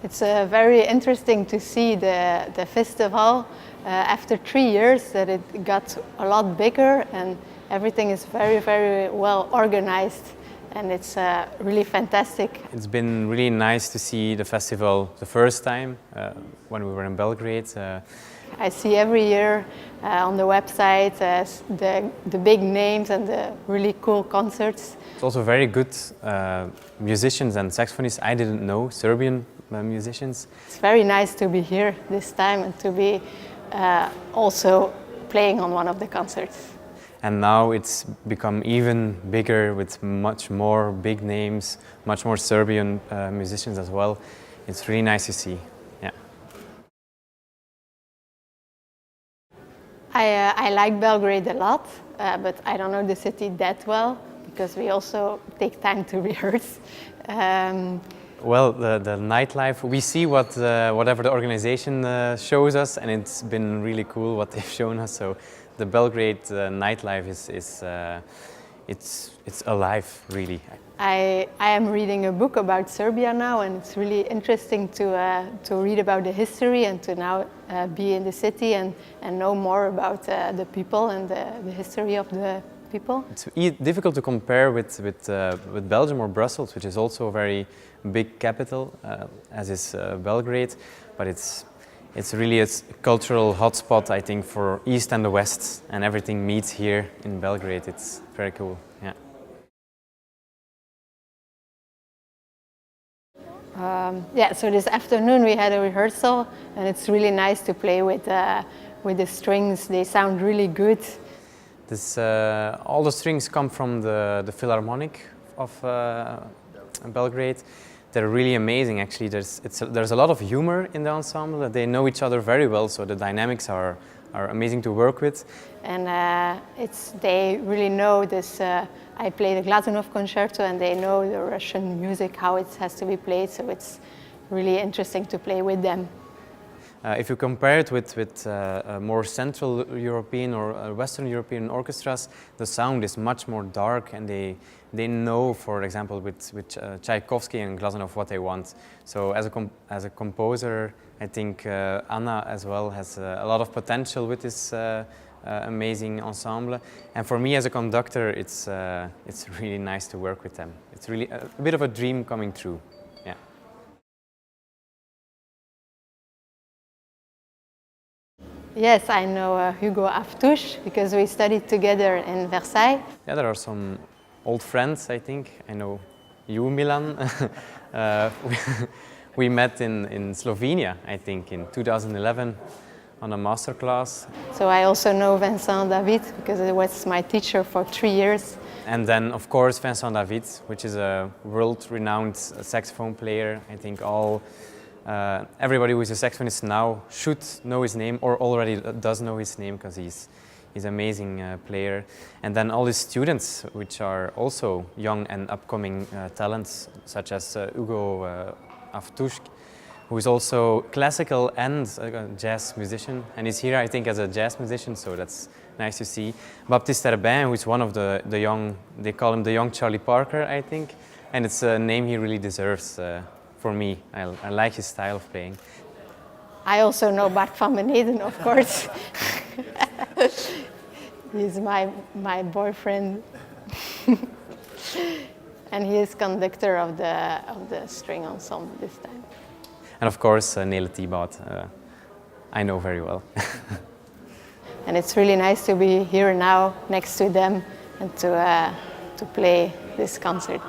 It's very interesting to see the festival after 3 years that it got a lot bigger and everything is very well organized, and it's really fantastic. It's been really nice to see the festival the first time when we were in Belgrade. I see every year on the website the big names and the really cool concerts. It's also very good musicians and saxophonists I didn't know, Serbian musicians. It's very nice to be here this time and to be also playing on one of the concerts. And now it's become even bigger with much more big names, much more Serbian musicians as well. It's really nice to see. Yeah. I like Belgrade a lot, but I don't know the city that well because we also take time to rehearse. Well, the nightlife, we see whatever the organization shows us, and it's been really cool what they've shown us. So the Belgrade nightlife it's alive, really. I am reading a book about Serbia now, and it's really interesting to read about the history and to now be in the city and know more about the people and the history of the people. It's difficult to compare with Belgium or Brussels, which is also a very big capital, as is Belgrade, but it's really a cultural hotspot, I think, for East and the West, and everything meets here in Belgrade. It's very cool, yeah. Yeah, so this afternoon we had a rehearsal, and it's really nice to play with the strings. They sound really good. All the strings come from the Philharmonic of Belgrade. They're really amazing, actually. There's a lot of humor in the ensemble. They know each other very well, so the dynamics are amazing to work with. And they really know this. I play the Glazunov concerto, and they know the Russian music, how it has to be played. So it's really interesting to play with them. If you compare it with more Central European or Western European orchestras, the sound is much more dark, and they know, for example, with Tchaikovsky and Glazunov what they want. So as a composer, I think Anna as well has a lot of potential with this amazing ensemble. And for me as a conductor, it's really nice to work with them. It's really a bit of a dream coming true. Yeah. Yes, I know Hugo Aftouche because we studied together in Versailles. Yeah, there are some old friends, I think. I know you, Milan. We met in Slovenia, I think, in 2011 on a masterclass. So I also know Vincent David because he was my teacher for 3 years. And then, of course, Vincent David, which is a world-renowned saxophone player. I think everybody who is a saxophonist now should know his name, or already does know his name, because he's an amazing player. And then all his students, which are also young and upcoming talents, such as Hugo Aftouche, who is also classical and a jazz musician, and he's here, I think, as a jazz musician, so that's nice to see. Baptiste Herbin, who is one of the young, they call him the young Charlie Parker, I think, and it's a name he really deserves for me. I like his style of playing. I also know Bart van Beneden, of course. He's my boyfriend. And he is conductor of the string ensemble this time. And of course, Nele Tiebout, I know very well. And it's really nice to be here now next to them and to play this concert.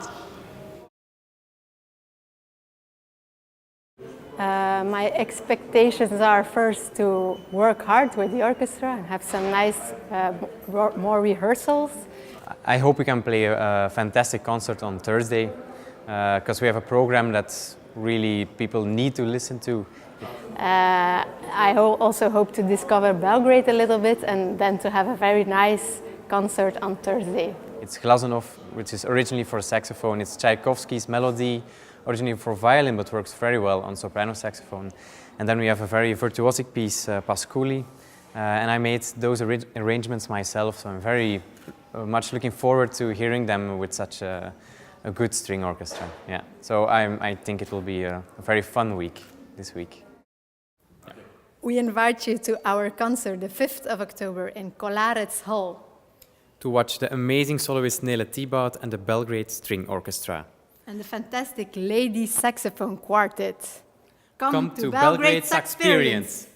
My expectations are first to work hard with the orchestra and have some nice more rehearsals. I hope we can play a fantastic concert on Thursday, because we have a program that really people need to listen to. I also hope to discover Belgrade a little bit and then to have a very nice concert on Thursday. It's Glazunov, which is originally for saxophone. It's Tchaikovsky's Melody, originally for violin, but works very well on soprano saxophone. And then we have a very virtuosic piece, Pasculi, and I made those arrangements myself, so I'm very much looking forward to hearing them with such a a good string orchestra. Yeah. So I think it will be a very fun week this week. We invite you to our concert the 5th of October in Kolarets Hall. To watch the amazing soloist Nele Tiebout and the Belgrade String Orchestra. And the fantastic Lady Saxophone Quartet. Come to Belgrade Saxperience!